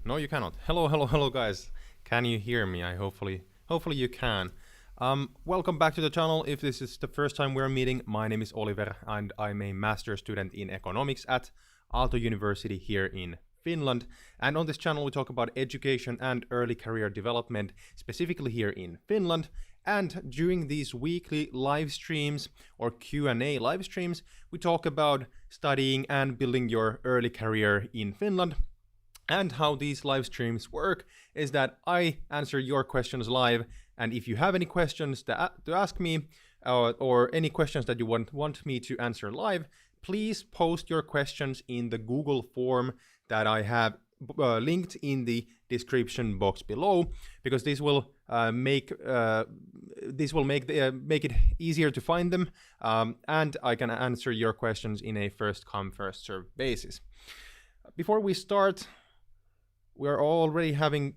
No, you cannot. Hello, guys. Can you hear me? Hopefully you can. Welcome back to the channel. If this is the first time we're meeting, my name is Oliver, and I'm a master's student in economics at Aalto University here in Finland. And on this channel, we talk about education and early career development, specifically here in Finland. And during these weekly live streams or Q&A live streams, we talk about studying and building your early career in Finland. And how these live streams work is that I answer your questions live. And if you have any questions to ask me or any questions that you want me to answer live, please post your questions in the Google form that I have linked in the description box below, because this will make it easier to find them, and I can answer your questions in a first come first served basis. Before we start, we're already having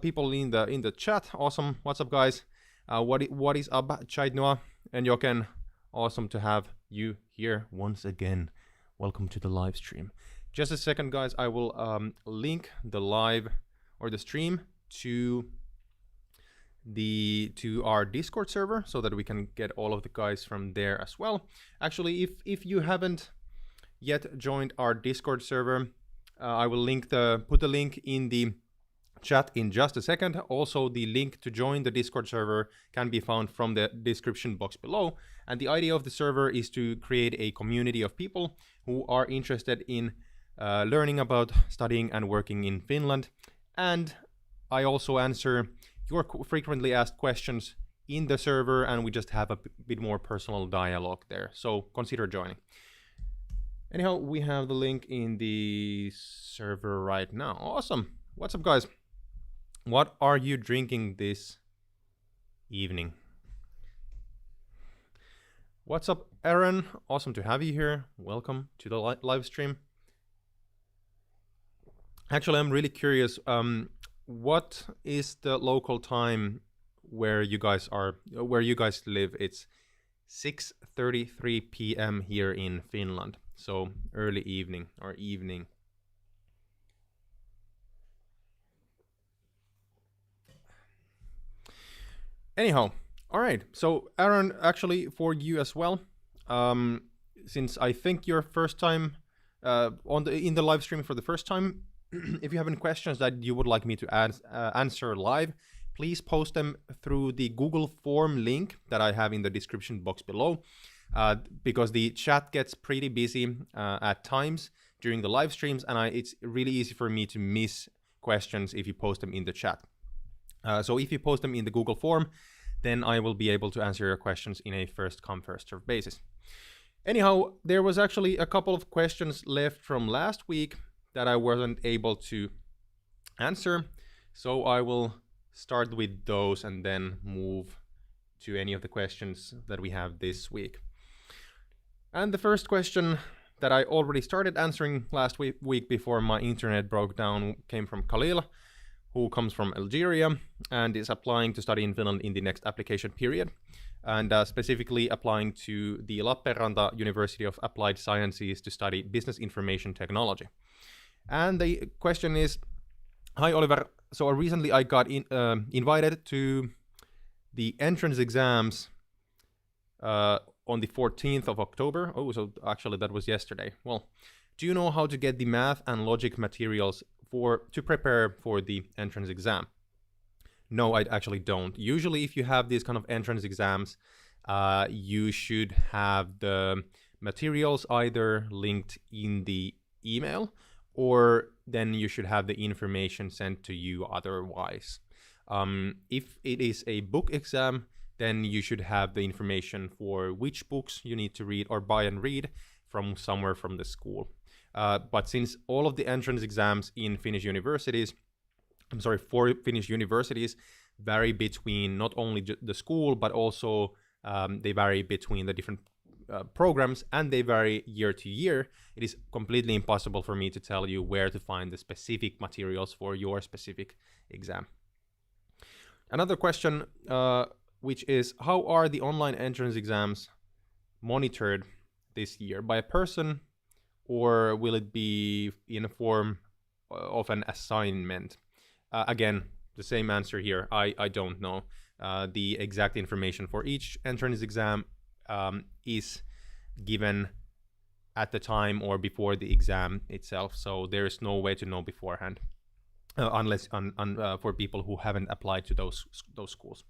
people in the chat. Awesome. What's up, guys? What is up, Chaitnoa and Joken? Awesome to have you here once again. Welcome to the live stream. Just a second, guys. I will link the live or the stream to our Discord server so that we can get all of the guys from there as well. Actually, if you haven't yet joined our Discord server, I will put the link in the chat in just a second. Also, the link to join the Discord server can be found from the description box below. And the idea of the server is to create a community of people who are interested in learning about studying and working in Finland. And I also answer your frequently asked questions in the server, and we just have a bit more personal dialogue there. So consider joining. Anyhow, we have the link in the server right now. Awesome. What's up, guys? What are you drinking this evening? What's up, Aaron? Awesome to have you here. Welcome to the live stream. Actually, I'm really curious. What is the local time where you guys live? It's 6:33 p.m. here in Finland. So early evening or evening. Anyhow, all right. So Aaron, actually for you as well, since I think your first time in the live stream for the first time, if you have any questions that you would like me to answer live, please post them through the Google form link that I have in the description box below. Because the chat gets pretty busy at times during the live streams, and it's really easy for me to miss questions if you post them in the chat. So if you post them in the Google form, then I will be able to answer your questions in a first come first served basis. Anyhow, there was actually a couple of questions left from last week that I wasn't able to answer, so I will start with those and then move to any of the questions that we have this week. And the first question that I already started answering last week before my internet broke down came from Khalil, who comes from Algeria and is applying to study in Finland in the next application period, and specifically applying to the Lapland University of Applied Sciences to study business information technology. And the question is, hi Oliver, so recently I got invited to the entrance exams on the 14th of October. Oh, so actually that was yesterday. Well, do you know how to get the math and logic materials to prepare for the entrance exam? No, I actually don't. Usually if you have these kind of entrance exams, you should have the materials either linked in the email, or then you should have the information sent to you otherwise. If it is a book exam, then you should have the information for which books you need to read or buy and read from somewhere from the school. But since all of the entrance exams in for Finnish universities vary between not only the school, but also they vary between the different programs, and they vary year to year, it is completely impossible for me to tell you where to find the specific materials for your specific exam. Another question, which is, how are the online entrance exams monitored this year? By a person, or will it be in a form of an assignment? Again, the same answer here. I don't know. The exact information for each entrance exam is given at the time or before the exam itself, so there is no way to know beforehand, unless for people who haven't applied to those schools.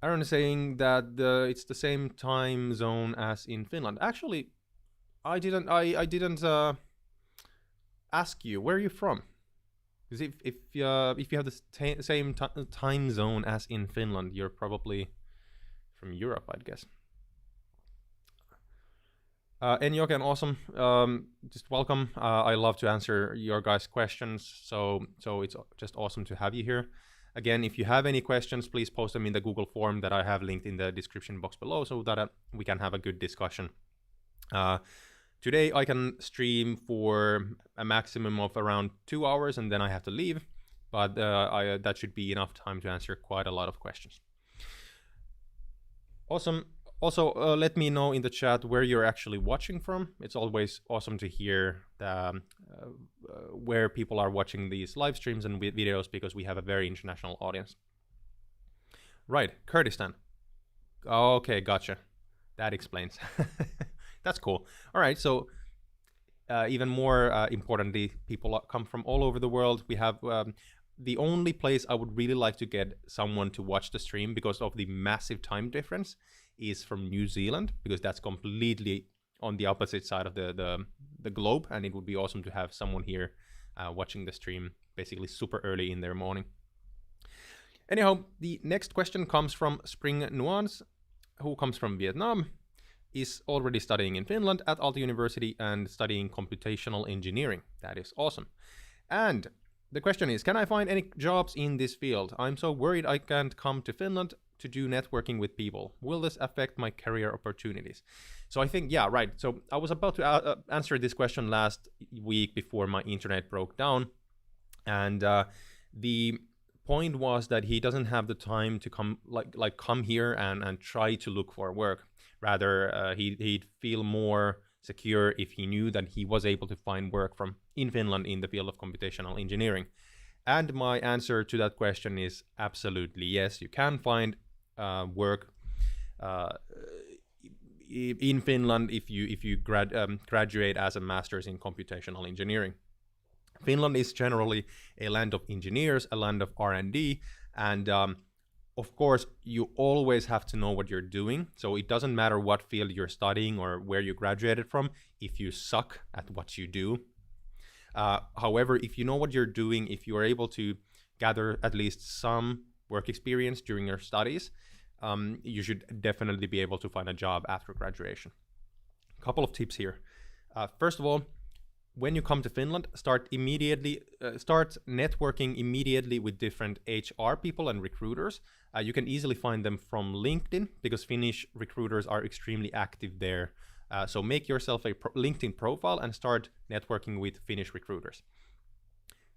Aaron is saying that it's the same time zone as in Finland. Actually, I didn't ask you, where are you from? Because if you have the same time zone as in Finland, you're probably from Europe, I'd guess. Enjoken, awesome. Just welcome. I love to answer your guys' questions, so it's just awesome to have you here. Again, if you have any questions, please post them in the Google form that I have linked in the description box below, so that we can have a good discussion. Today I can stream for a maximum of around 2 hours, and then I have to leave, but that should be enough time to answer quite a lot of questions. Awesome. Also, let me know in the chat where you're actually watching from. It's always awesome to hear where people are watching these live streams and videos, because we have a very international audience. Right, Kurdistan. Okay, gotcha. That explains. That's cool. All right, so even more importantly, people come from all over the world. We have the only place I would really like to get someone to watch the stream because of the massive time difference is from New Zealand, because that's completely on the opposite side of the globe, and it would be awesome to have someone here watching the stream basically super early in their morning. Anyhow, the next question comes from Spring Nuance, who comes from Vietnam, is already studying in Finland at Aalto University and studying computational engineering. That is awesome. And the question is, can I find any jobs in this field? I'm so worried I can't come to Finland to do networking with people. Will this affect my career opportunities? So I think, yeah, right. So I was about to answer this question last week before my internet broke down. And the point was that he doesn't have the time to come here and try to look for work. Rather, he'd feel more secure if he knew that he was able to find work in Finland in the field of computational engineering. And my answer to that question is absolutely yes. You can find work in Finland if you graduate as a master's in computational engineering. Finland is generally a land of engineers, a land of R&D, and of course, you always have to know what you're doing. So it doesn't matter what field you're studying or where you graduated from if you suck at what you do. However, if you know what you're doing, if you are able to gather at least some work experience during your studies, you should definitely be able to find a job after graduation. A couple of tips here. First of all, when you come to Finland, start networking immediately with different HR people and recruiters. You can easily find them from LinkedIn because Finnish recruiters are extremely active there. So make yourself a LinkedIn profile and start networking with Finnish recruiters.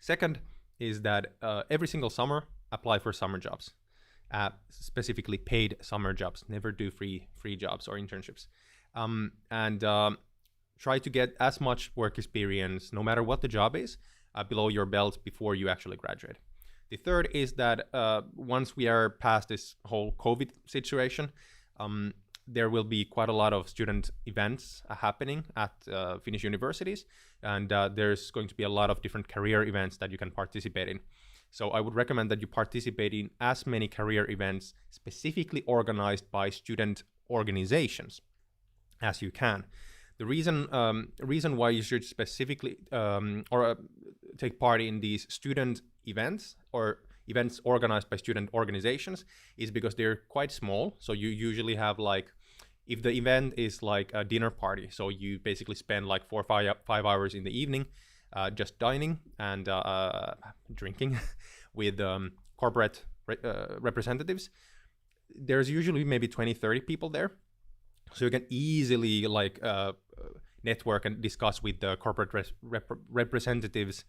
Second is that every single summer, apply for summer jobs, specifically paid summer jobs. Never do free jobs or internships. Try to get as much work experience, no matter what the job is, below your belt before you actually graduate. The third is that once we are past this whole COVID situation, there will be quite a lot of student events happening at Finnish universities, and there's going to be a lot of different career events that you can participate in. So I would recommend that you participate in as many career events specifically organized by student organizations as you can. The reason why you should specifically take part in these student events or events organized by student organizations is because they're quite small. So you usually have if the event is like a dinner party, so you basically spend like 4 or 5 hours in the evening just dining and drinking with corporate representatives. There's usually maybe 20-30 people there. So you can easily network and discuss with the corporate representatives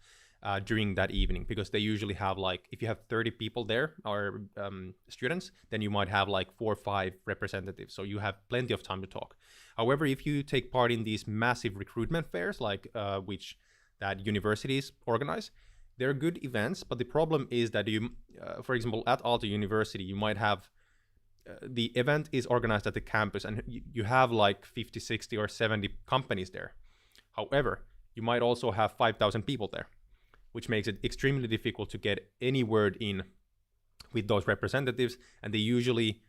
during that evening, because they usually have like, if you have 30 people there or students, then you might have like 4 or 5 representatives, so you have plenty of time to talk. However, if you take part in these massive recruitment fairs, like which that universities organize, they're good events, but the problem is that you, for example, at Aalto University, you might have the event is organized at the campus and you have like 50, 60 or 70 companies there. However, you might also have 5,000 people there, which makes it extremely difficult to get any word in with those representatives, and they usually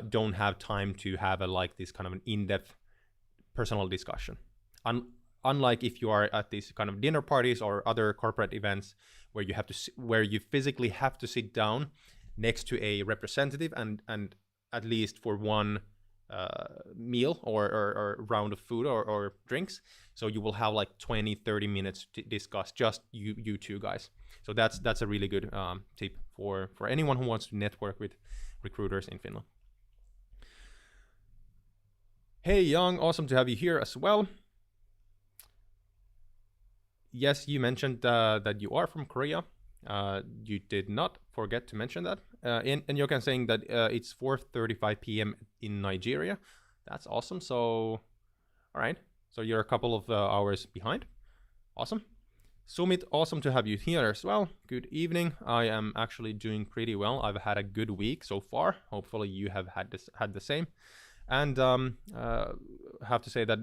don't have time to have like this kind of an in-depth personal discussion. Unlike if you are at these kind of dinner parties or other corporate events where you have to, where you physically have to sit down next to a representative and at least for one meal or round of food or drinks. So you will have like 20-30 minutes to discuss just you two guys. So that's a really good tip for anyone who wants to network with recruiters in Finland. Hey Young, awesome to have you here as well. Yes, you mentioned that you are from Korea. You did not forget to mention that. And Jokan saying that it's 4:35 p.m. in Nigeria. That's awesome. So, all right. So you're a couple of hours behind. Awesome. Sumit, awesome to have you here as well. Good evening. I am actually doing pretty well. I've had a good week so far. Hopefully you have had the same. And have to say that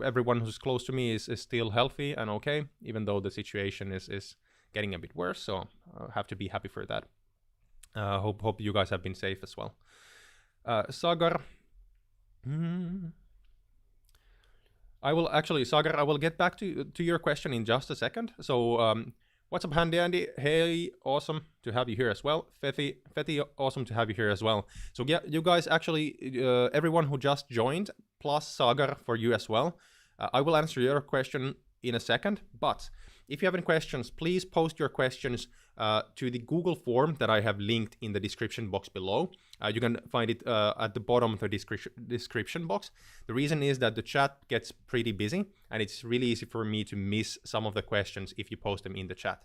everyone who's close to me is still healthy and okay, even though the situation is getting a bit worse. So I have to be happy for that. Hope you guys have been safe as well. Sagar. Sagar, I will get back to your question in just a second. So what's up, Handy Andy? Hey, awesome to have you here as well. Fethi, awesome to have you here as well. So yeah, you guys actually, everyone who just joined, plus Sagar for you as well. I will answer your question in a second, but if you have any questions, please post your questions to the Google form that I have linked in the description box below. You can find it at the bottom of the description box. The reason is that the chat gets pretty busy and it's really easy for me to miss some of the questions if you post them in the chat.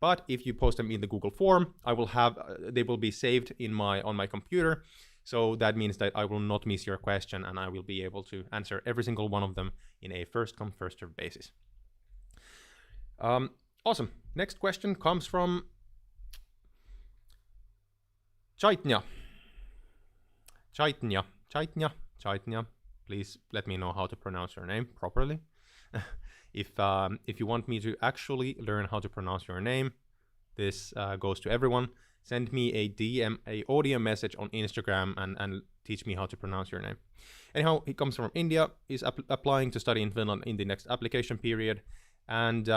But if you post them in the Google form, I will have they will be saved on my computer. So that means that I will not miss your question and I will be able to answer every single one of them in a first come first served basis. Awesome. Next question comes from Chaitanya. Please let me know how to pronounce your name properly. If you want me to actually learn how to pronounce your name, this goes to everyone. Send me a DM, a audio message on Instagram and teach me how to pronounce your name. Anyhow, he comes from India, is applying to study in Finland in the next application period. And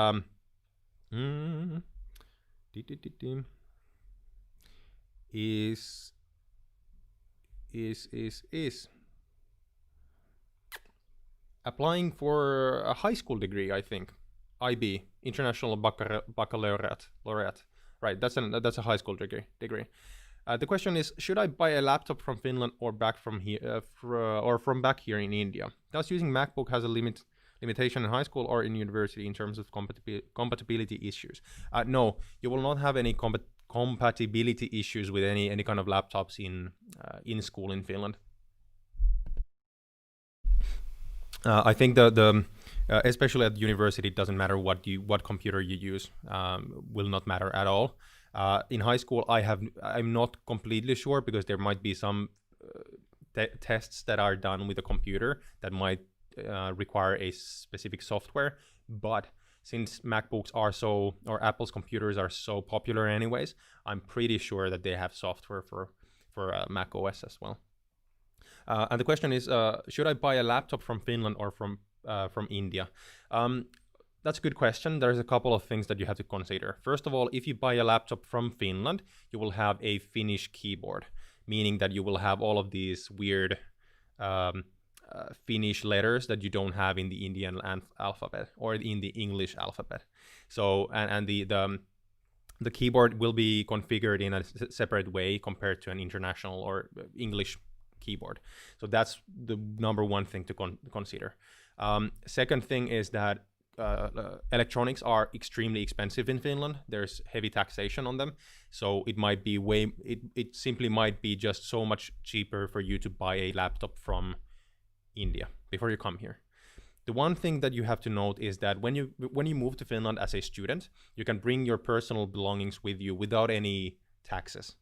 is applying for a high school degree, I think. IB, International Baccalaureate. Right, that's a high school degree. The question is, should I buy a laptop from Finland or back from here, or from back here in India? Does using MacBook has a limitation in high school or in university in terms of compatibility issues? No, you will not have any compatibility issues with any kind of laptops in school in Finland. I think the especially at university, it doesn't matter what computer you use, will not matter at all. In high school, I'm not completely sure because there might be some tests that are done with a computer that might require a specific software, but since MacBooks are or Apple's computers are so popular anyways, I'm pretty sure that they have software for Mac OS as well. And the question is, should I buy a laptop from Finland or from India? That's a good question. There's a couple of things that you have to consider. First of all, if you buy a laptop from Finland, you will have a Finnish keyboard, meaning that you will have all of these weird Finnish letters that you don't have in the Indian alphabet or in the English alphabet. So, and the keyboard will be configured in a separate way compared to an international or English keyboard. So that's the number one thing to consider. Second thing is that electronics are extremely expensive in Finland. There's heavy taxation on them, so it might be it simply might be just so much cheaper for you to buy a laptop from India before you come here. The one thing that you have to note is that when you move to Finland as a student, you can bring your personal belongings with you without any taxes,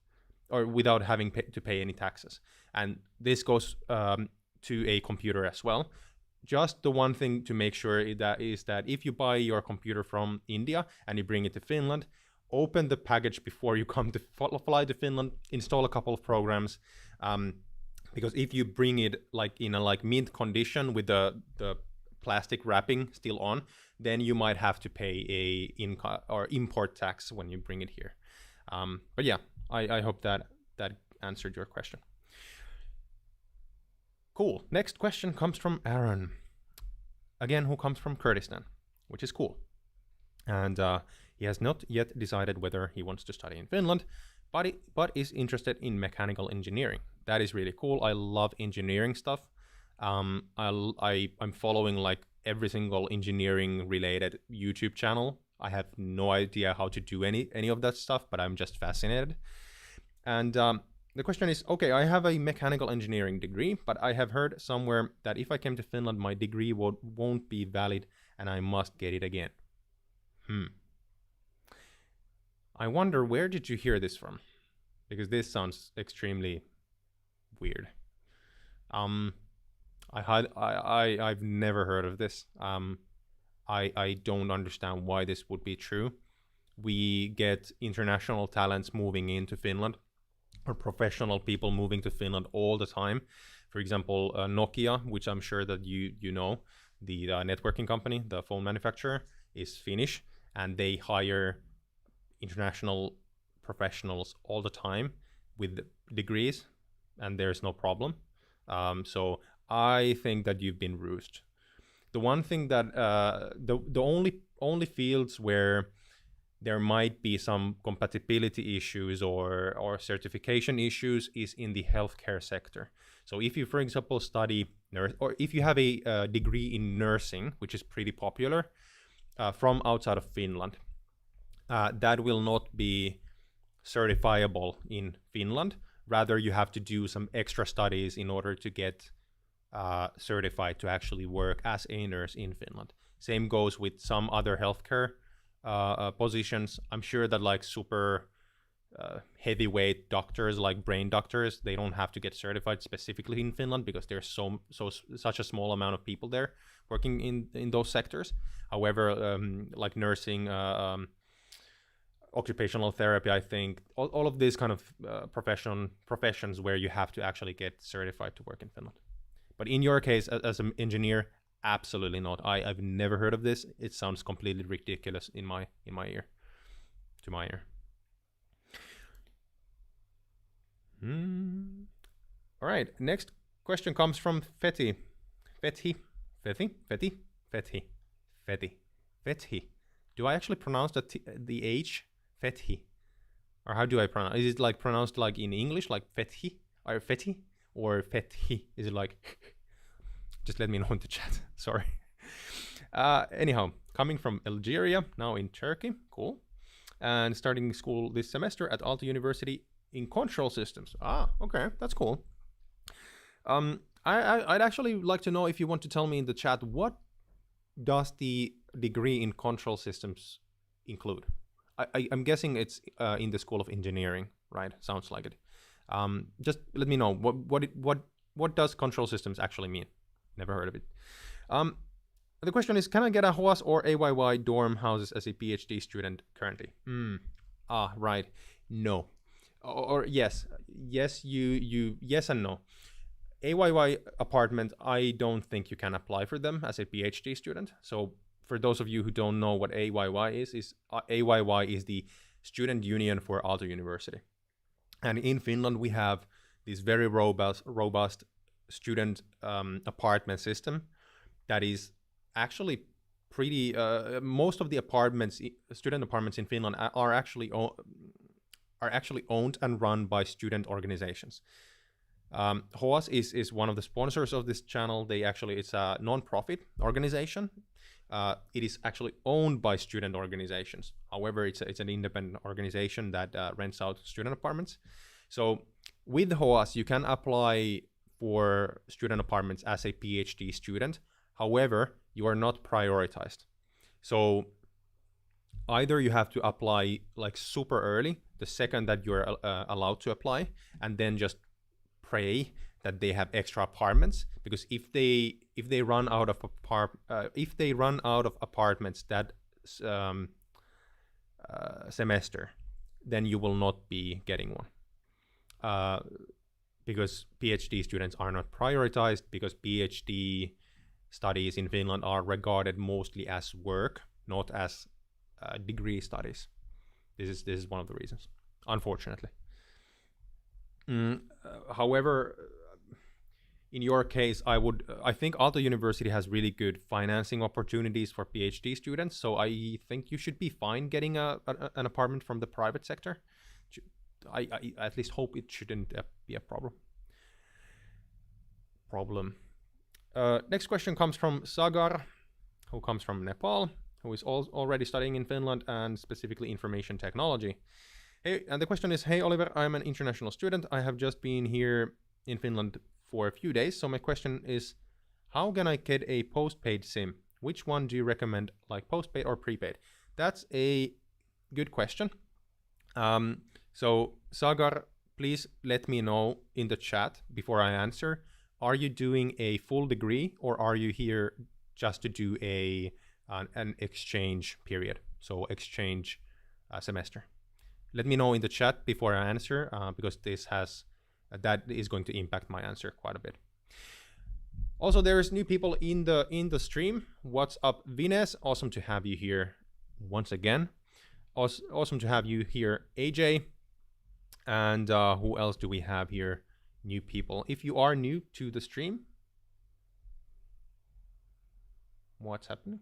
or without having to pay any taxes. And this goes to a computer as well. Just the one thing to make sure is that if you buy your computer from India and you bring it to Finland, open the package before you come to fly to Finland, install a couple of programs, because if you bring it like in a mint condition with the plastic wrapping still on, then you might have to pay a import tax when you bring it here. But yeah, I hope that answered your question. Cool. Next question comes from Aaron, again, who comes from Kurdistan, which is cool. And he has not yet decided whether he wants to study in Finland, but is interested in mechanical engineering. That is really cool. I love engineering stuff. I'm following like every single engineering related YouTube channel. I have no idea how to do any of that stuff, but I'm just fascinated. And the question is, okay, I have a mechanical engineering degree, but I have heard somewhere that if I came to Finland, my degree won't be valid and I must get it again. I wonder, where did you hear this from? Because this sounds extremely weird. I've never heard of this. I don't understand why this would be true. We get international talents moving into Finland, or professional people moving to Finland all the time. For example, Nokia, which I'm sure that you know, the networking company, the phone manufacturer, is Finnish, and they hire international professionals all the time with degrees, and there's no problem. So I think that you've been rused. The one thing that the only fields where there might be some compatibility issues or certification issues is in the healthcare sector. So if you, for example, study nurse, or if you have a degree in nursing, which is pretty popular, from outside of Finland, that will not be certifiable in Finland. Rather, you have to do some extra studies in order to get certified to actually work as a nurse in Finland. Same goes with some other healthcare positions. I'm sure that like super heavyweight doctors, like brain doctors, they don't have to get certified specifically in Finland because there's such a small amount of people there working in those sectors. However, like nursing, occupational therapy, I think all of these kind of professions where you have to actually get certified to work in Finland. But in your case, as an engineer, absolutely not. I've never heard of this. It sounds completely ridiculous in my ear, to my ear. All right. Next question comes from Fethi. Do I actually pronounce the H Fethi, or how do I pronounce? Is it like pronounced like in English, like Fethi or Fethi, or Fethi? Is it like? Just let me know in the chat. Sorry. Anyhow, coming from Algeria, now in Turkey. Cool. And starting school this semester at Aalto University in control systems. Okay, that's cool. I'd actually like to know if you want to tell me in the chat, what does the degree in control systems include? I'm guessing it's in the School of Engineering, right? Sounds like it. Just let me know what does control systems actually mean? Never heard of it. The question is, can I get a HOAS or AYY dorm houses as a PhD student currently? Right. No. Or yes. Yes, yes and no. AYY apartment, I don't think you can apply for them as a PhD student. So for those of you who don't know what AYY is AYY is the student union for Aalto University. And in Finland, we have this very robust student apartment system that is actually pretty. Most of the student apartments in Finland are actually owned and run by student organizations. HOAS is one of the sponsors of this channel. It's a non-profit organization. it is actually owned by student organizations. However, it's an independent organization that rents out student apartments. So with HOAS, you can apply for student apartments as a PhD student. However, you are not prioritized. So either you have to apply like super early, the second that you're allowed to apply, and then just pray that they have extra apartments, because if they run out of apartments that semester, then you will not be getting one, because PhD students are not prioritized, because PhD studies in Finland are regarded mostly as work, not as degree studies. This is one of the reasons, unfortunately. However, in your case, I think Aalto University has really good financing opportunities for PhD students, so I think you should be fine getting an apartment from the private sector. I at least hope it shouldn't be a problem. Next question comes from Sagar, who comes from Nepal, who is already studying in Finland and specifically information technology. Hey, and the question is, hey Oliver, I'm an international student. I have just been here in Finland for a few days. So my question is, how can I get a postpaid SIM? Which one do you recommend, like postpaid or prepaid? That's a good question. So Sagar, please let me know in the chat before I answer. Are you doing a full degree, or are you here just to do an exchange period? So exchange semester. Let me know in the chat before I answer, because that is going to impact my answer quite a bit. Also, there's new people in the stream. What's up, Vines? Awesome to have you here once again. Awesome to have you here, AJ. And who else do we have here? New people. If you are new to the stream, what's happening?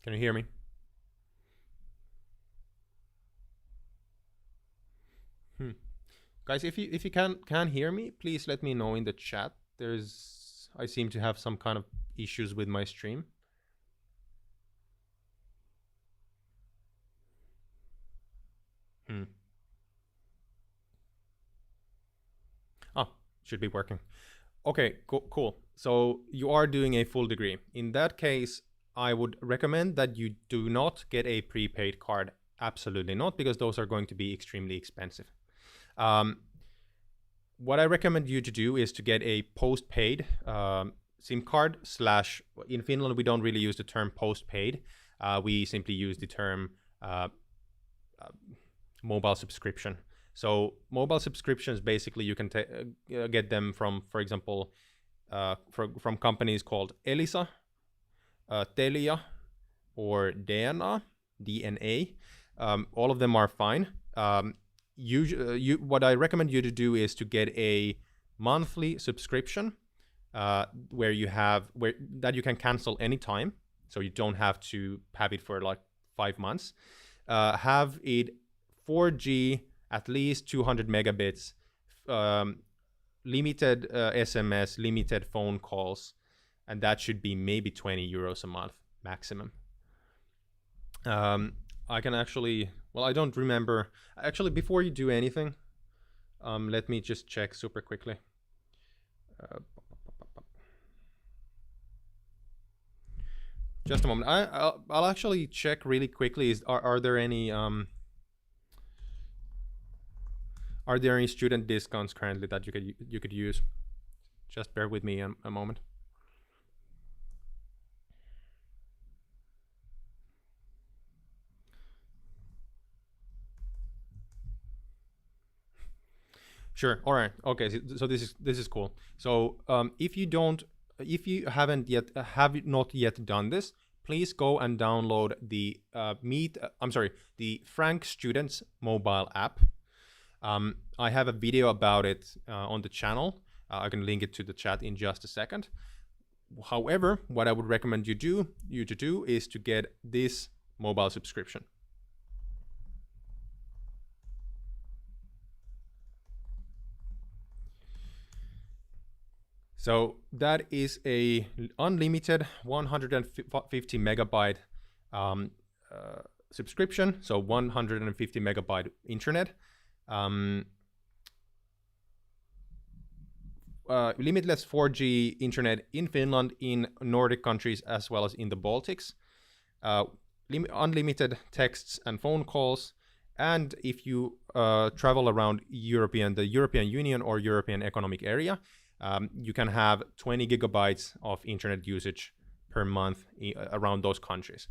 Can you hear me? Guys, if you can hear me, please let me know in the chat. I seem to have some kind of issues with my stream. Oh, should be working. Okay, cool. So you are doing a full degree. In that case, I would recommend that you do not get a prepaid card. Absolutely not, because those are going to be extremely expensive. What I recommend you to do is to get a postpaid SIM card / in Finland, we don't really use the term postpaid. We simply use the term mobile subscription. So mobile subscriptions, basically you can get them from, for example, from companies called Elisa, Telia, or DNA. All of them are fine. What I recommend you to do is to get a monthly subscription that you can cancel anytime, so you don't have to have it for like 5 months. Have it 4G, at least 200 megabits, limited SMS, limited phone calls, and that should be maybe 20 euros a month maximum. I can actually, well, I don't remember. Actually, before you do anything, let me just check super quickly. Just a moment. I'll actually check really quickly. Are there any student discounts currently that you could use? Just bear with me a moment. Sure. All right. Okay. So this is cool. So if you have not yet done this, please go and download the the Frank Students mobile app. I have a video about it on the channel. I can link it to the chat in just a second. However, what I would recommend you to do is to get this mobile subscription. So that is a unlimited 150 megabyte subscription. So 150 megabyte internet. Limitless 4G internet in Finland, in Nordic countries, as well as in the Baltics. Unlimited texts and phone calls. And if you travel around the European Union or European Economic Area, you can have 20 gigabytes of internet usage per month around those countries.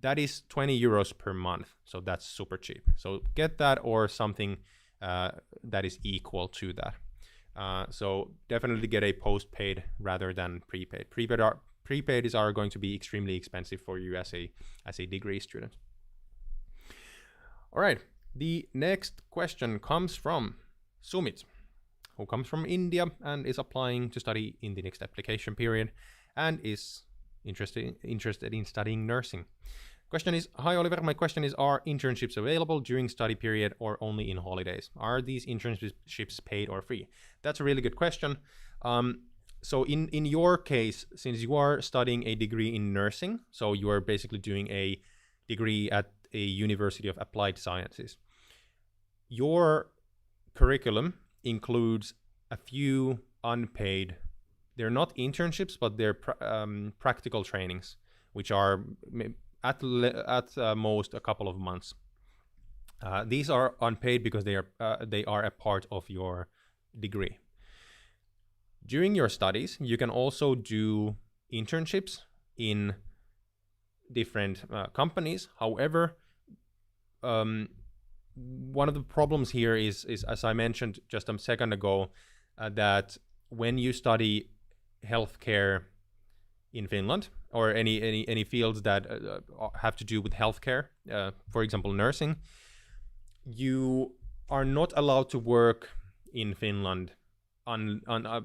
That is 20 euros per month, so that's super cheap. So get that or something that is equal to that. So definitely get a postpaid rather than prepaid. Prepaid are going to be extremely expensive for you as a degree student. All right, the next question comes from Sumit, who comes from India and is applying to study in the next application period and is interested in studying nursing. Question is, hi Oliver, my question is, are internships available during study period or only in holidays? Are these internships paid or free? That's a really good question. So in your case, since you are studying a degree in nursing, so you are basically doing a degree at a University of Applied Sciences, your curriculum includes a few unpaid, they're not internships, but they're practical trainings, which are at most a couple of months. These are unpaid because they are a part of your degree. During your studies, you can also do internships in different companies. However, one of the problems here is as I mentioned just a second ago, that when you study healthcare in Finland, or any fields that have to do with healthcare, for example nursing, you are not allowed to work in Finland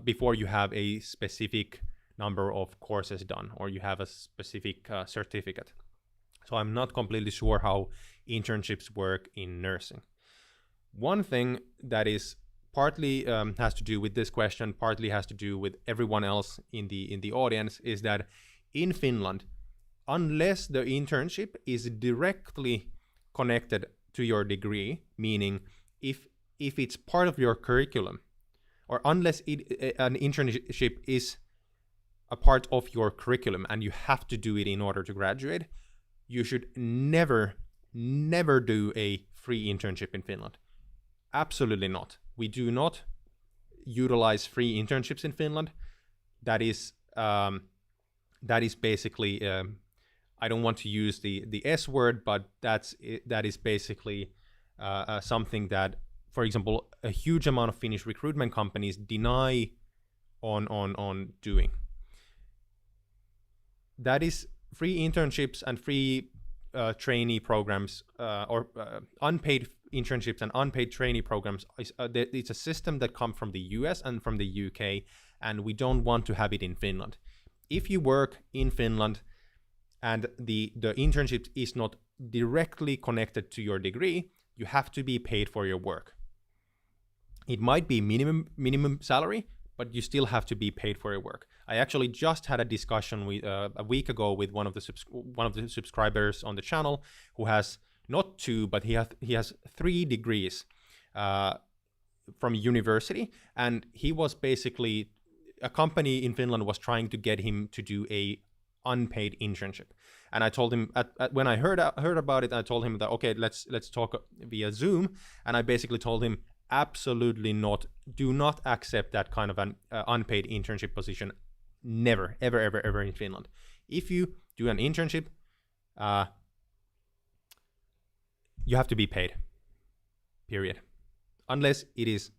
before you have a specific number of courses done, or you have a specific certificate. So I'm not completely sure how internships work in nursing. One thing that is partly has to do with this question, partly has to do with everyone else in the audience, is that in Finland, unless the internship is directly connected to your degree, meaning if it's part of your curriculum, or unless an internship is a part of your curriculum and you have to do it in order to graduate, you should never do a free internship in Finland. Absolutely not. We do not utilize free internships in Finland. That is basically, I don't want to use the S word, but that is basically something that, for example, a huge amount of Finnish recruitment companies deny on doing. That is free internships and free trainee programs, or unpaid internships and unpaid trainee programs. It's a system that comes from the US and from the UK, and we don't want to have it in Finland. If you work in Finland and the internship is not directly connected to your degree, you have to be paid for your work. It might be minimum salary, but you still have to be paid for your work. I actually just had a discussion with a week ago with one of the subscribers on the channel, who has not 2, but he has 3 degrees from university, and he was basically, a company in Finland was trying to get him to do a unpaid internship. And I told him when I heard about it, I told him that okay, let's talk via Zoom, and I basically told him absolutely not. Do not accept that kind of an unpaid internship position. Never, ever in Finland. If you do an internship, you have to be paid. Period. Unless it is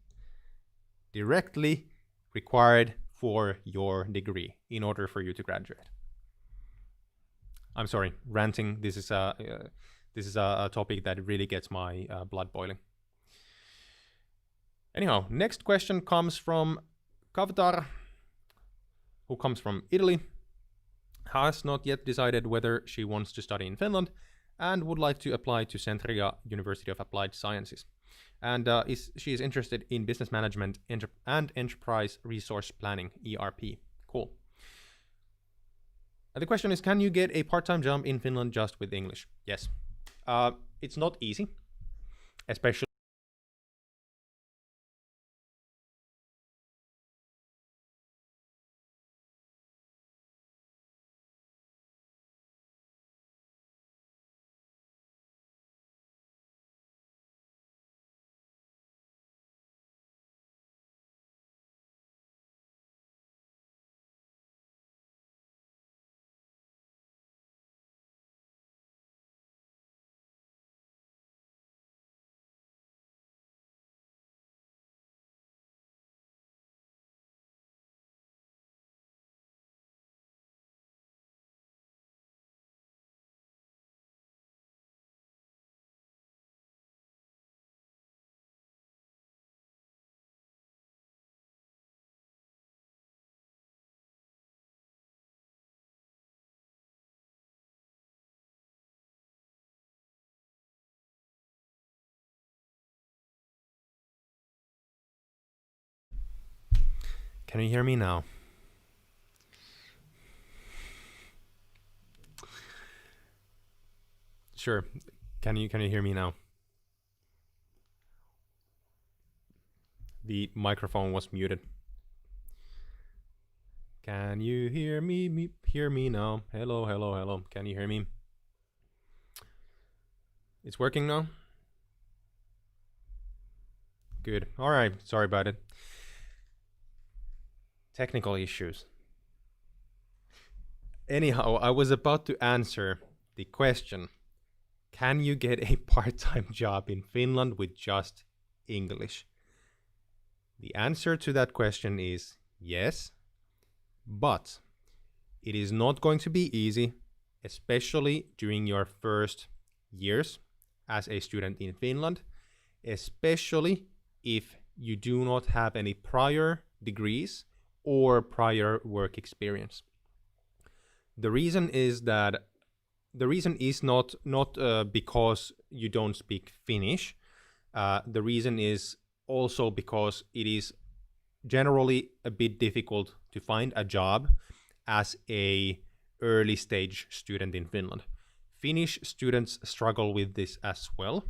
directly required for your degree in order for you to graduate. I'm sorry, ranting. This is a topic that really gets my blood boiling. Anyhow, next question comes from Kavtar, who comes from Italy, has not yet decided whether she wants to study in Finland and would like to apply to Centria University of Applied Sciences. and she is interested in business management and enterprise resource planning, ERP. Cool. The question is, can you get a part-time job in Finland just with English? Yes. It's not easy, especially Can you hear me now? Sure. Can you hear me now? The microphone was muted. Can you hear me? Hear me now? Hello, hello, hello. Can you hear me? It's working now? Good. All right. Sorry about it. Technical issues. Anyhow, I was about to answer the question, can you get a part-time job in Finland with just English? The answer to that question is yes, but it is not going to be easy, especially during your first years as a student in Finland, especially if you do not have any prior degrees or prior work experience. The reason is not because you don't speak Finnish. The reason is also because it is generally a bit difficult to find a job as a early stage student in Finland. Finnish students struggle with this as well.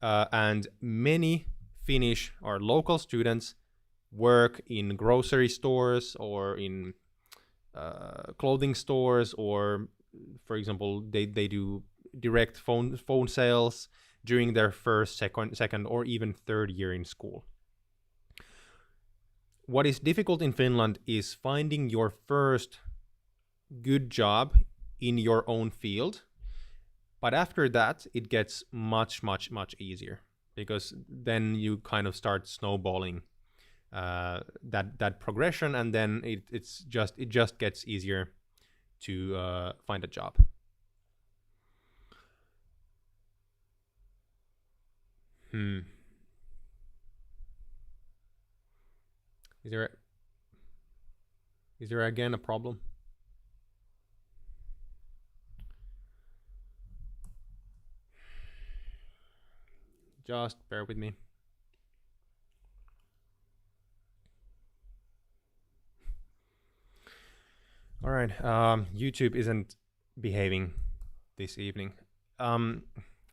And many Finnish or local students work in grocery stores or in clothing stores, or for example, they do direct phone sales during their first, second, or even third year in school. What is difficult in Finland is finding your first good job in your own field, but after that it gets much easier, because then you kind of start snowballing that progression, and then it just gets easier to find a job. Is there again a problem? Just bear with me. All right, YouTube isn't behaving this evening. All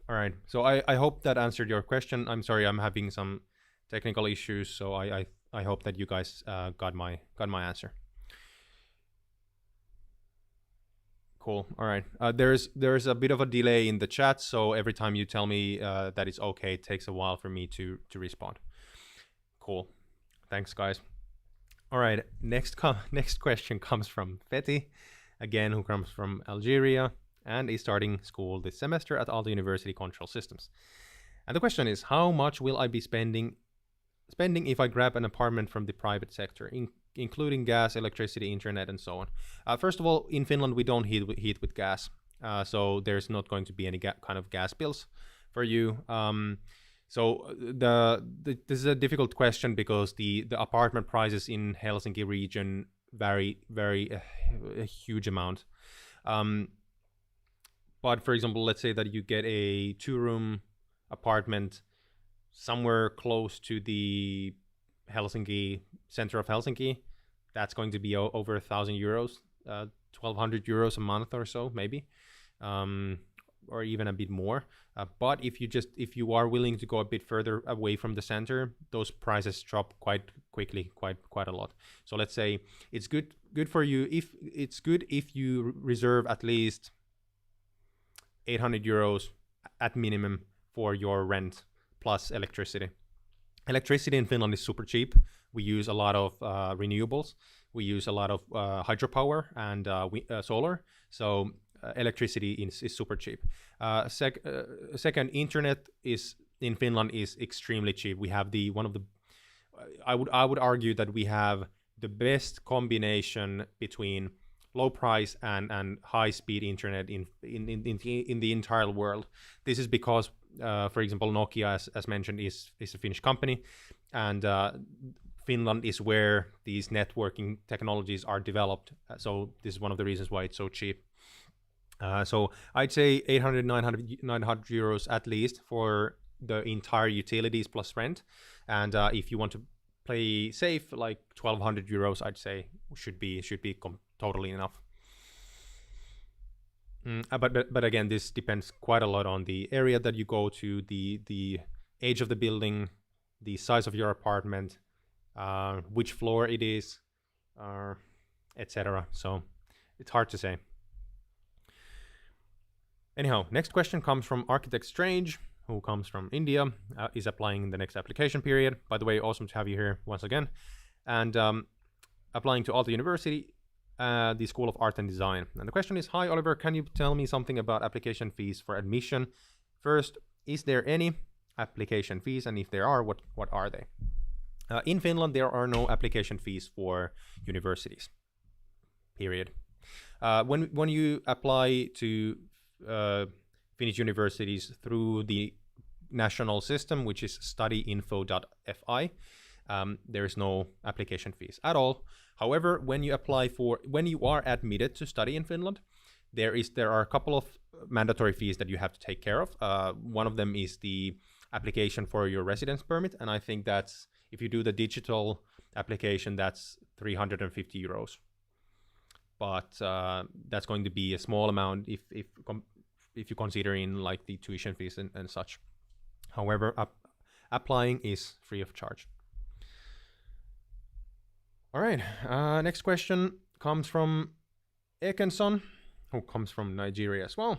right, so I hope that answered your question. I'm sorry, I'm having some technical issues, so I hope that you guys got my answer. Cool. All right. There's a bit of a delay in the chat, so every time you tell me that it's okay, it takes a while for me to respond. Cool. Thanks, guys. All right. Next question comes from Feti, again, who comes from Algeria and is starting school this semester at Aalto University Control Systems. And the question is, how much will I be spending if I grab an apartment from the private sector, including gas, electricity, internet, and so on? First of all, in Finland, we don't heat with gas, so there's not going to be any kind of gas bills for you. So this is a difficult question because the apartment prices in Helsinki region vary a huge amount. But for example, let's say that you get a 2-room apartment somewhere close to the Helsinki, center of Helsinki, that's going to be over €1,000, 1,200 euros a month or so, maybe, or even a bit more. But if you are willing to go a bit further away from the center, those prices drop quite quickly, quite a lot. So let's say it's good for you if you reserve at least 800 euros at minimum for your rent plus electricity. Electricity in Finland is super cheap. We use a lot of renewables. We use a lot of hydropower and solar. So electricity is super cheap. Second, internet in Finland is extremely cheap. We have I would argue that we have the best combination between low price and high speed internet in the entire world. This is because, for example, Nokia, as mentioned, is a Finnish company, and Finland is where these networking technologies are developed. So this is one of the reasons why it's so cheap. So I'd say 800, 900 euros at least for the entire utilities plus rent. And if you want to play safe, like 1,200 euros, I'd say should be totally enough. But again, this depends quite a lot on the area that you go to, the age of the building, the size of your apartment, which floor it is, etc. So it's hard to say. Anyhow, next question comes from Architect Strange, who comes from India, is applying in the next application period. By the way, awesome to have you here once again. And applying to Aalto University, the School of Art and Design. And the question is, hi Oliver, can you tell me something about application fees for admission? First, is there any application fees? And if there are, what are they? In Finland, there are no application fees for universities, period. When you apply to Finnish universities through the national system, which is studyinfo.fi, there is no application fees at all. However, when you are admitted to study in Finland, there are a couple of mandatory fees that you have to take care of. One of them is the application for your residence permit, and I think that's, if you do the digital application, that's 350 euros. But that's going to be a small amount if you consider in like the tuition fees and such. However, applying is free of charge. All right, next question comes from Ekenson, who comes from Nigeria as well.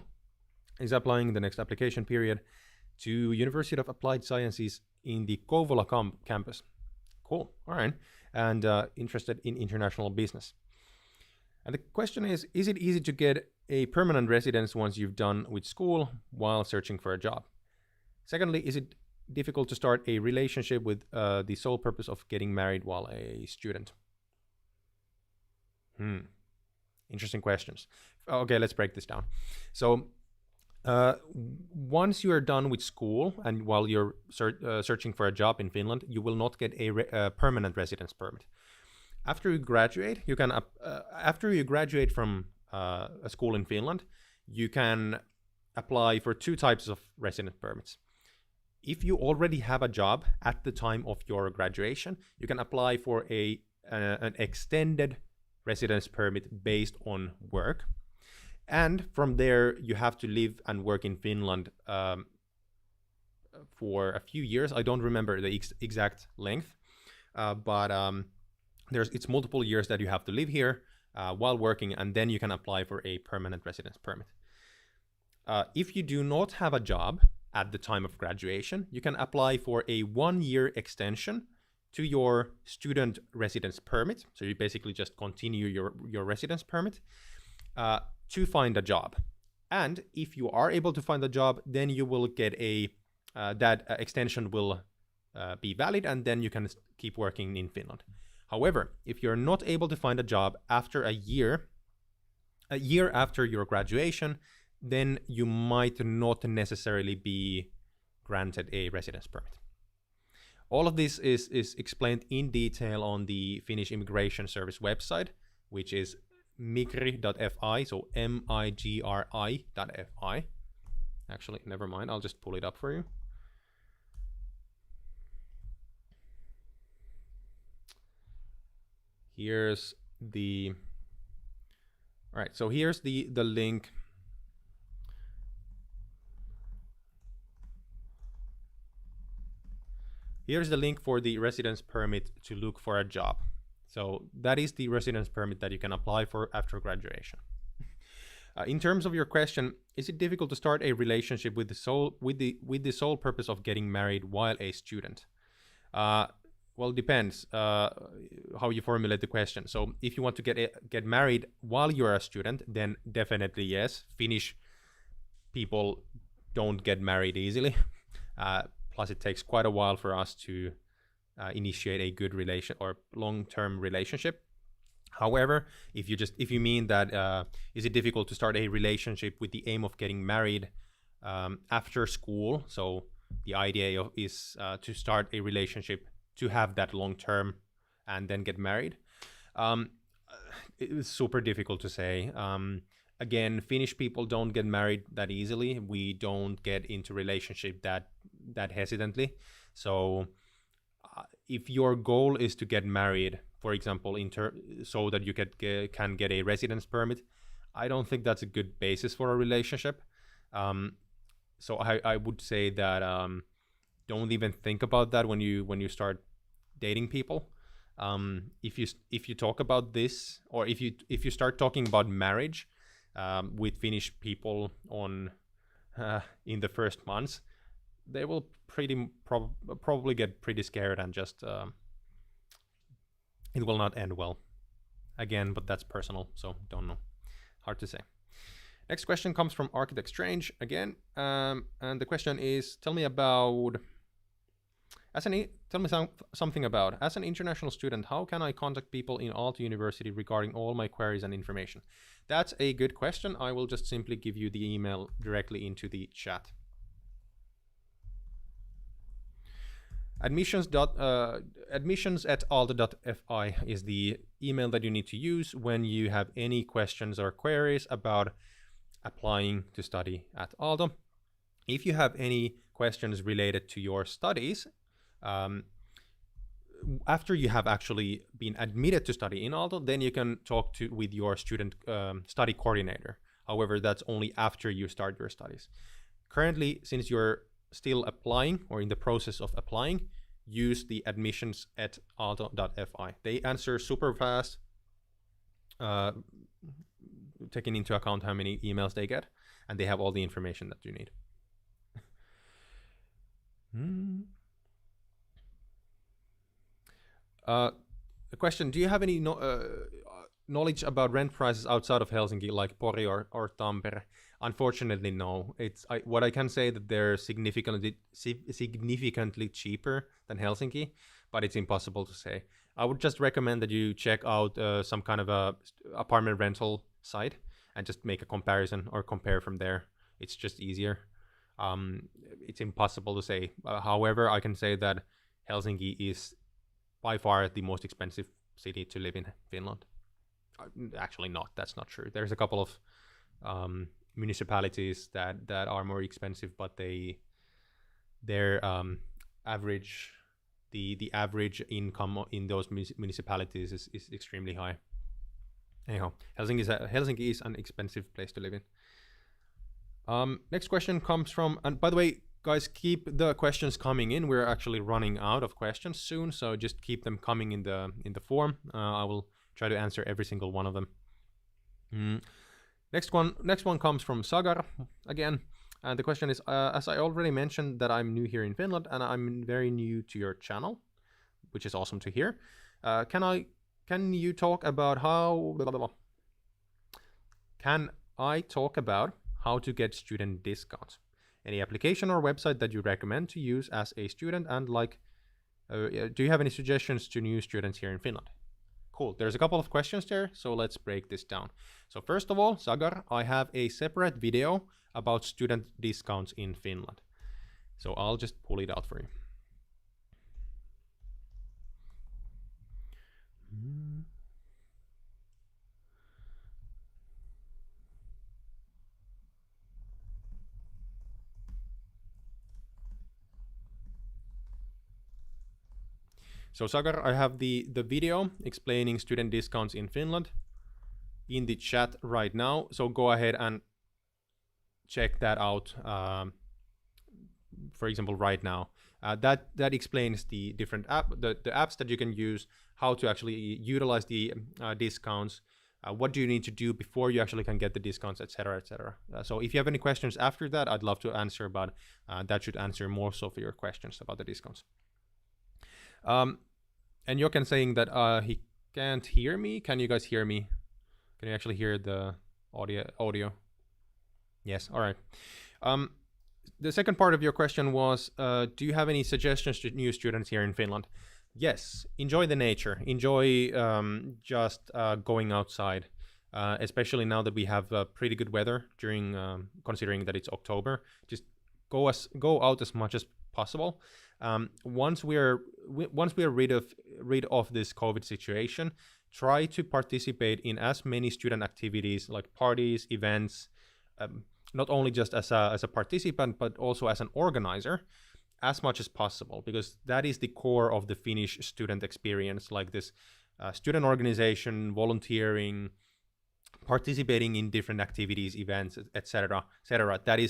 He's applying the next application period to University of Applied Sciences in the Kouvola campus. Cool, all right, and interested in international business. And the question is it easy to get a permanent residence once you've done with school while searching for a job? Secondly, is it difficult to start a relationship with the sole purpose of getting married while a student? Interesting questions. Okay, let's break this down. So once you are done with school and while you're searching for a job in Finland, you will not get a permanent residence permit. After you graduate, after you graduate from a school in Finland, you can apply for two types of residence permits. If you already have a job at the time of your graduation, you can apply for an extended residence permit based on work. And from there, you have to live and work in Finland for a few years. I don't remember the exact length, but it's multiple years that you have to live here while working, and then you can apply for a permanent residence permit. If you do not have a job at the time of graduation, you can apply for a 1-year extension to your student residence permit. So you basically just continue your residence permit to find a job. And if you are able to find a job, then you will get that extension will be valid, and then you can keep working in Finland. However, if you're not able to find a job after a year after your graduation, then you might not necessarily be granted a residence permit. All of this is explained in detail on the Finnish Immigration Service website, which is migri.fi, so migri.fi. Actually, never mind, I'll just pull it up for you. Here's the, all right, so here's the link. Here's the link for the residence permit to look for a job. So that is the residence permit that you can apply for after graduation. In terms of your question, is it difficult to start a relationship with the sole purpose of getting married while a student? Well, it depends how you formulate the question. So if you want to get married while you're a student, then definitely yes. Finnish people don't get married easily. Plus, it takes quite a while for us to initiate a good relation or long-term relationship. However, if you mean that is it difficult to start a relationship with the aim of getting married after school? So the idea is to start a relationship to have that long-term and then get married. It's super difficult to say. Again, Finnish people don't get married that easily. We don't get into relationship that hesitantly. So if your goal is to get married, for example, so that you can get a residence permit, I don't think that's a good basis for a relationship. So I would say that don't even think about that when you start dating people. If you talk about this, or if you start talking about marriage with Finnish people in the first months, they will probably get pretty scared and just it will not end well. Again, but that's personal, so don't know. Hard to say. Next question comes from Architect Strange again, and the question is: tell me something about, as an international student, how can I contact people in Aalto University regarding all my queries and information? That's a good question. I will just simply give you the email directly into the chat. Admissions@aalto.fi is the email that you need to use when you have any questions or queries about applying to study at Aalto. If you have any questions related to your studies, after you have actually been admitted to study in Aalto, then you can talk with your student study coordinator. However, that's only after you start your studies. Currently, since you're still applying or in the process of applying, use the admissions@aalto.fi. They answer super fast, taking into account how many emails they get, and they have all the information that you need. A question: do you have any knowledge about rent prices outside of Helsinki, like Pori or Tampere? Unfortunately, no. What I can say that they're significantly cheaper than Helsinki, but it's impossible to say. I would just recommend that you check out some kind of a apartment rental site and just make a comparison or compare from there. It's just easier. It's impossible to say. However, I can say that Helsinki is by far the most expensive city to live in Finland. Actually not, that's not true. There's a couple of municipalities that are more expensive, but their average, the average income in those municipalities is extremely high. Anyhow, Helsinki is an expensive place to live in. Next question comes from, and by the way, guys, keep the questions coming in. We're actually running out of questions soon, so just keep them coming in the form. I will try to answer every single one of them. Next one comes from Sagar again, and the question is: as I already mentioned that I'm new here in Finland and I'm very new to your channel, which is awesome to hear. Can you talk about how? Can I talk about how to get student discounts? Any application or website that you recommend to use as a student, and do you have any suggestions to new students here in Finland? Cool, there's a couple of questions there, so let's break this down. So first of all, Sagar, I have a separate video about student discounts in Finland. So I'll just pull it out for you. So Sagar, I have the video explaining student discounts in Finland in the chat right now. So go ahead and check that out. For example, right now, that explains the different the apps that you can use, how to actually utilize the discounts, what do you need to do before you actually can get the discounts, etc., etc. So if you have any questions after that, I'd love to answer, but that should answer most of your questions about the discounts. And Jochen saying that he can't hear me. Can you guys hear me? Can you actually hear the audio? Yes. All right. The second part of your question was, do you have any suggestions to new students here in Finland? Yes. Enjoy the nature. Enjoy just going outside, especially now that we have pretty good weather during, considering that it's October. Just go out as much as possible. Once we are rid of this COVID situation, try to participate in as many student activities like parties, events, not only just as a participant, but also as an organizer, as much as possible, because that is the core of the Finnish student experience, like this student organization, volunteering, participating in different activities, events, etc., etc. That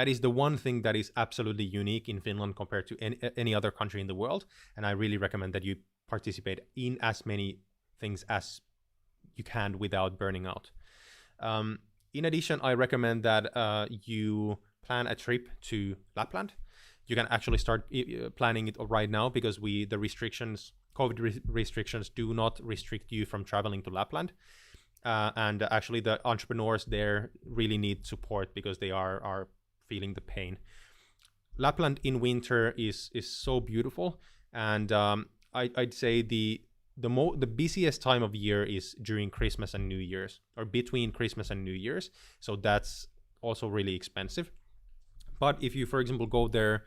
is the one thing that is absolutely unique in Finland compared to any other country in the world, and I really recommend that you participate in as many things as you can without burning out. In addition, I recommend that you plan a trip to Lapland. You can actually start planning it right now, because COVID restrictions do not restrict you from traveling to Lapland. And actually the entrepreneurs there really need support because they are feeling the pain. Lapland in winter is so beautiful, and I'd say the busiest time of year is during Christmas and New Year's, or between Christmas and New Year's. So that's also really expensive. But if you, for example, go there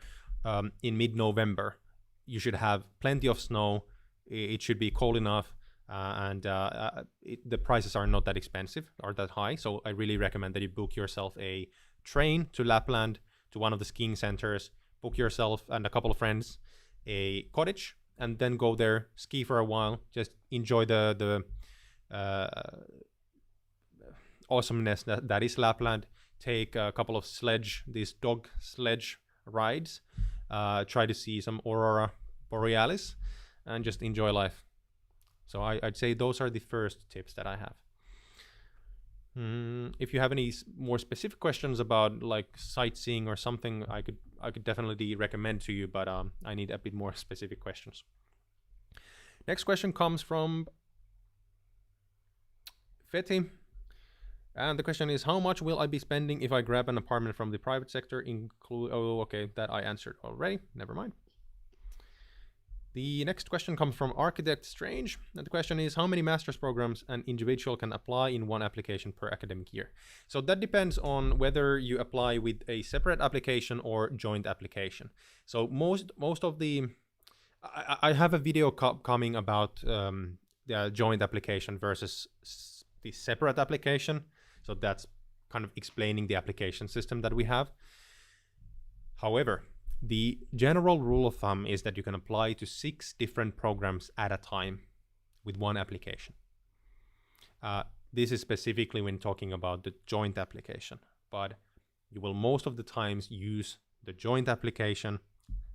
in mid-November, you should have plenty of snow. It should be cold enough, and the prices are not that expensive or that high. So I really recommend that you book yourself a train to Lapland, to one of the skiing centers, book yourself and a couple of friends a cottage, and then go there, ski for a while, just enjoy the awesomeness that is Lapland. Take a couple of these dog sledge rides, try to see some aurora borealis, and just enjoy life. So I'd say those are the first tips that I have. If you have any more specific questions about like sightseeing or something, I could definitely recommend to you, but I need a bit more specific questions. Next question comes from Feti. And the question is, how much will I be spending if I grab an apartment from the private sector? Oh, okay, that I answered already. Never mind. The next question comes from Architect Strange. And the question is, how many master's programs an individual can apply in one application per academic year? So that depends on whether you apply with a separate application or joint application. So most of the... I have a video coming about the joint application versus the separate application. So that's kind of explaining the application system that we have. However, the general rule of thumb is that you can apply to 6 different programs at a time with one application. This is specifically when talking about the joint application, but you will most of the times use the joint application.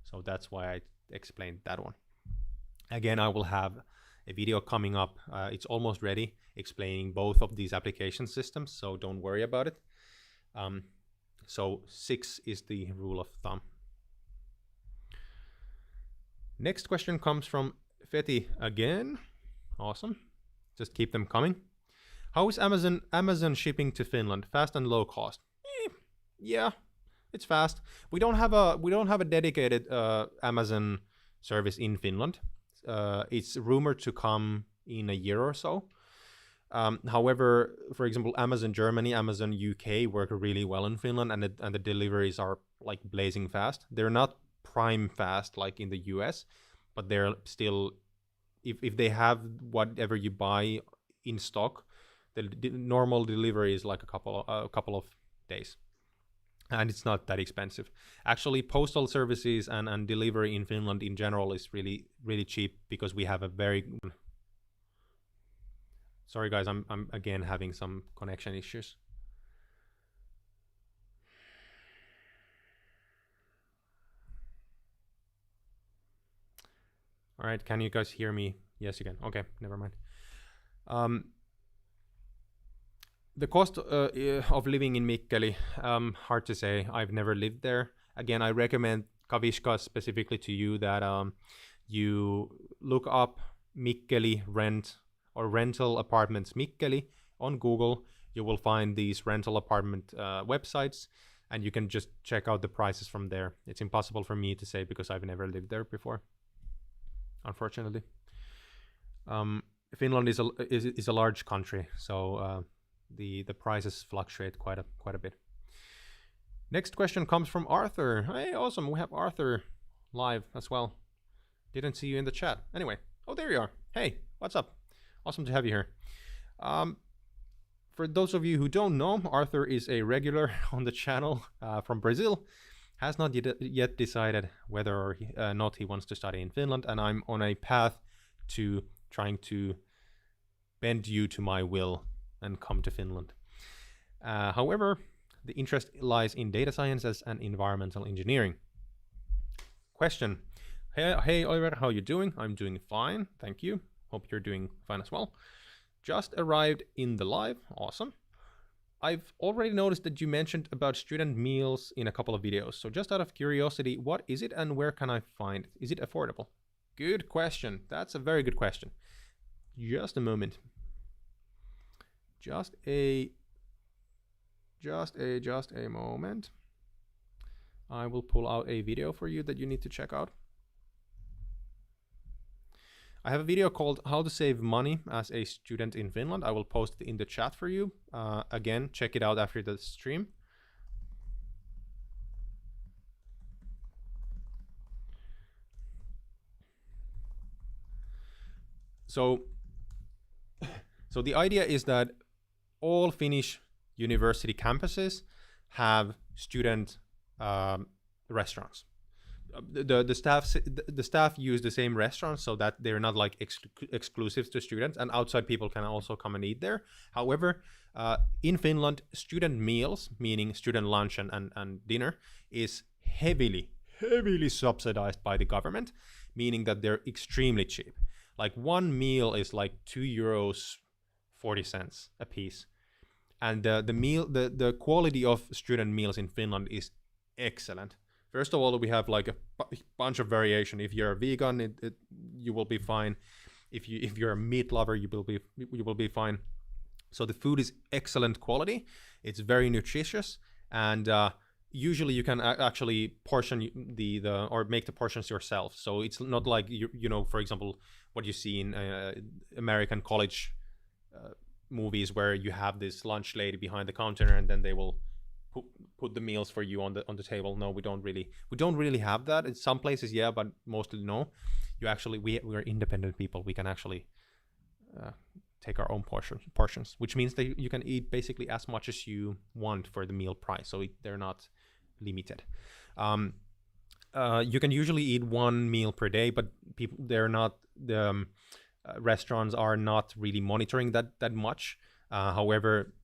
So that's why I explained that one. Again, I will have a video coming up. It's almost ready, explaining both of these application systems, so don't worry about it. So 6 is the rule of thumb. Next question comes from Feti again. Awesome. Just keep them coming. How is Amazon shipping to Finland? Fast and low cost? Yeah, it's fast. We don't have a dedicated Amazon service in Finland. It's rumored to come in a year or so. However, for example, Amazon Germany, Amazon UK work really well in Finland, and the deliveries are like blazing fast. They're not prime fast like in the US, but they're still, if they have whatever you buy in stock, the normal delivery is like a couple of days. and it's not that expensive. Actually, postal services and delivery in Finland in general is really, really cheap because we have a very... Sorry guys, I'm again having some connection issues. All right, can you guys hear me? Yes, you can. Okay, never mind. The cost of living in Mikkeli, hard to say. I've never lived there. Again, I recommend Kavishka specifically to you that you look up Mikkeli rent or rental apartments Mikkeli on Google. You will find these rental apartment websites, and you can just check out the prices from there. It's impossible for me to say because I've never lived there before, unfortunately. Finland is a large country, so the prices fluctuate quite a bit. Next question comes from Arthur. Hey, awesome, we have Arthur live as well. Didn't see you in the chat. Anyway, oh, there you are. Hey, what's up? Awesome to have you here. For those of you who don't know, Arthur is a regular on the channel from Brazil. Has not yet decided whether or not he wants to study in Finland, and I'm on a path to trying to bend you to my will and come to Finland. However, the interest lies in data sciences and environmental engineering. Question. Hey Oliver, how you doing? I'm doing fine, thank you. Hope you're doing fine as well. Just arrived in the live, awesome. I've already noticed that you mentioned about student meals in a couple of videos. So just out of curiosity, what is it and where can I find it? Is it affordable? Good question. That's a very good question. Just a moment. Just a moment. I will pull out a video for you that you need to check out. I have a video called How to Save Money as a Student in Finland. I will post it in the chat for you. Again, check it out after the stream. So the idea is that all Finnish university campuses have student restaurants. The staff use the same restaurants so that they're not like exclusive to students, and outside people can also come and eat there. However, in Finland, student meals, meaning student lunch and dinner, is heavily subsidized by the government, meaning that they're extremely cheap. Like one meal is like €2.40 a piece, and the quality of student meals in Finland is excellent. First of all, we have like a bunch of variation. If you're a vegan, you will be fine. If you're a meat lover, you will be fine. So the food is excellent quality. It's very nutritious, and usually you can actually portion or make the portions yourself. So it's not like you know, for example, what you see in American college movies where you have this lunch lady behind the counter and then they will put the meals for you on the table. No, we don't really have that. In some places, yeah, but mostly no. We're independent people. We can actually take our own portions, which means that you can eat basically as much as you want for the meal price. So they're not limited. You can usually eat one meal per day, but the restaurants are not really monitoring that much. However,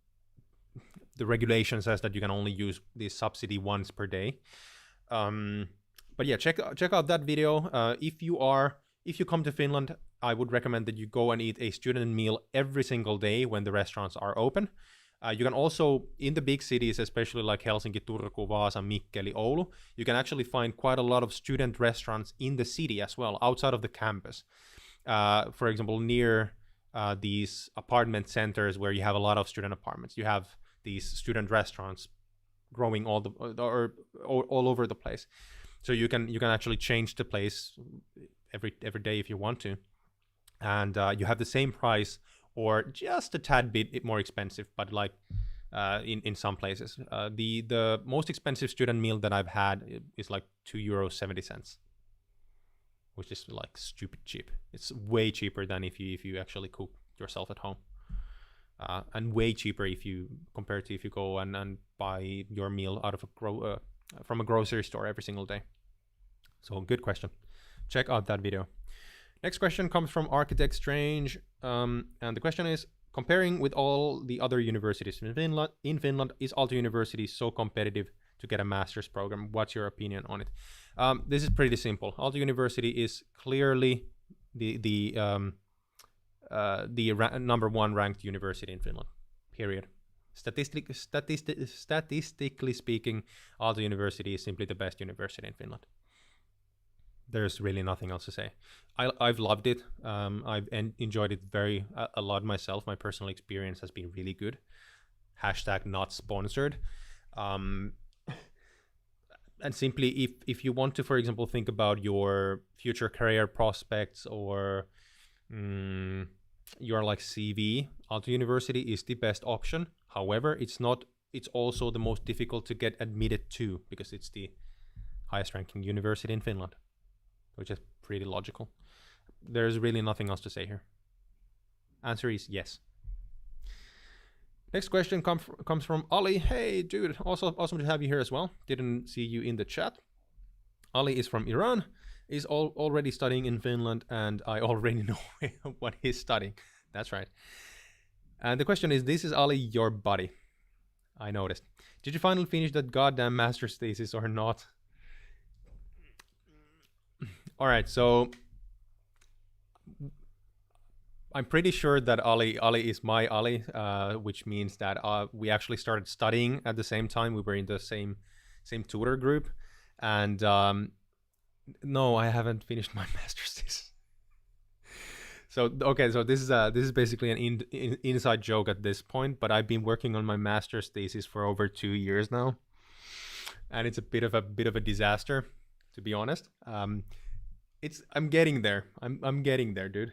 the regulation says that you can only use this subsidy once per day. But yeah, check out that video. If you come to Finland, I would recommend that you go and eat a student meal every single day when the restaurants are open. You can also, in the big cities, especially like Helsinki, Turku, Vaasa, Mikkeli, Oulu, you can actually find quite a lot of student restaurants in the city as well, outside of the campus. For example, near these apartment centers where you have a lot of student apartments, you have these student restaurants growing all over the place. So you can actually change the place every day if you want to, and you have the same price or just a tad bit more expensive, but like in some places. The most expensive student meal that I've had is like €2.70, which is like stupid cheap. It's way cheaper than if you actually cook yourself at home. and way cheaper if you compare to if you go and buy your meal out of from a grocery store every single day. So good question. Check out that video. Next question comes from Architect Strange, and the question is, comparing with all the other universities in Finland, is Aalto University so competitive to get a master's program? What's your opinion on it? This is pretty simple. Aalto University is clearly the number one ranked university in Finland. Period. Statistically speaking, Aalto University is simply the best university in Finland. There's really nothing else to say. I've loved it. I've enjoyed it a lot myself. My personal experience has been really good. # not sponsored. And simply, if you want to, for example, think about your future career prospects or your like CV, Aalto University is the best option. However, it's also the most difficult to get admitted to because it's the highest ranking university in Finland, which is pretty logical. There's really nothing else to say here. Answer is yes. Next question comes from Ali. Hey, dude, also awesome to have you here as well. Didn't see you in the chat. Ali is from Iran, is already studying in Finland, and I already know what he's studying. That's right. And the question is, this is Ali, your buddy. I noticed. Did you finally finish that goddamn master's thesis or not? All right, so I'm pretty sure that Ali is my Ali, which means that we actually started studying at the same time. We were in the same tutor group, and no, I haven't finished my master's thesis. So okay, so this is basically an inside joke at this point, but I've been working on my master's thesis for over 2 years now, and it's a bit of a disaster, to be honest. I'm getting there. I'm getting there, dude.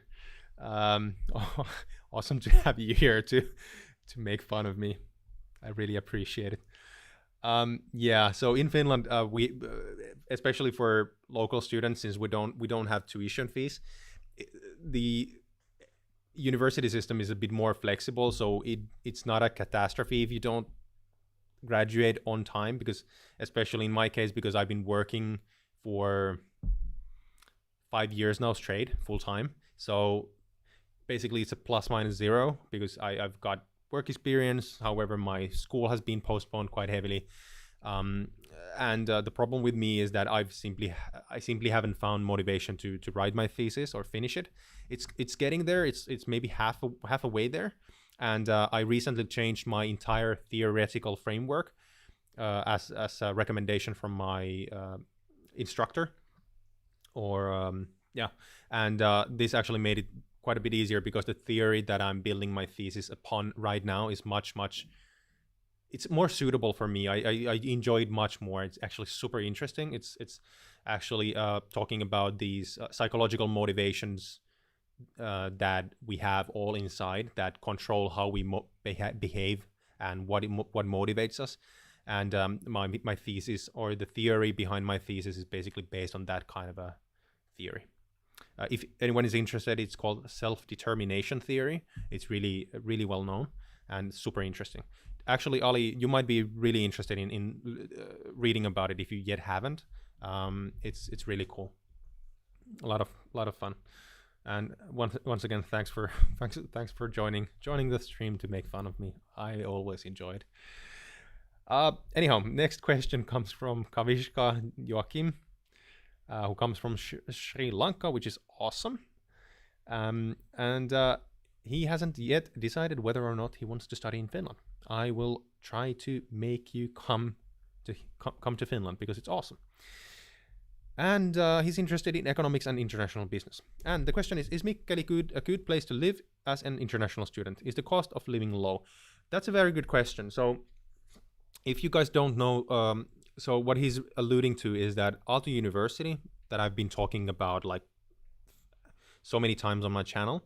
Awesome to have you here to make fun of me. I really appreciate it. Yeah, so in Finland, we especially for local students, since we don't have tuition fees, the university system is a bit more flexible, so it's not a catastrophe if you don't graduate on time, because especially in my case, because I've been working for 5 years now straight, full time. So basically it's a ±0 because I've got work experience. However, my school has been postponed quite heavily. And the problem with me is that I simply haven't found motivation to write my thesis or finish it. It's getting there. It's maybe half a way there. And I recently changed my entire theoretical framework as a recommendation from my instructor. And this actually made it quite a bit easier because the theory that I'm building my thesis upon right now is much it's more suitable for me. I enjoy it much more. It's actually super interesting. It's actually talking about these psychological motivations that we have all inside that control how we behave and what motivates us. And my thesis, or the theory behind my thesis, is basically based on that kind of a theory. If anyone is interested, it's called self-determination theory. It's really well known and super interesting. Actually, Ali, you might be really interested in reading about it if you yet haven't. It's really cool. A lot of fun. And once again, thanks for joining the stream to make fun of me. I always enjoy it. Anyhow, next question comes from Kavishka Joachim, who comes from Sri Lanka, which is awesome. And he hasn't yet decided whether or not he wants to study in Finland. I will try to make you come to Finland because it's awesome. And he's interested in economics and international business. And the question is Mikkeli a good place to live as an international student? Is the cost of living low? That's a very good question. So if you guys don't know, so what he's alluding to is that Aalto University, that I've been talking about like so many times on my channel,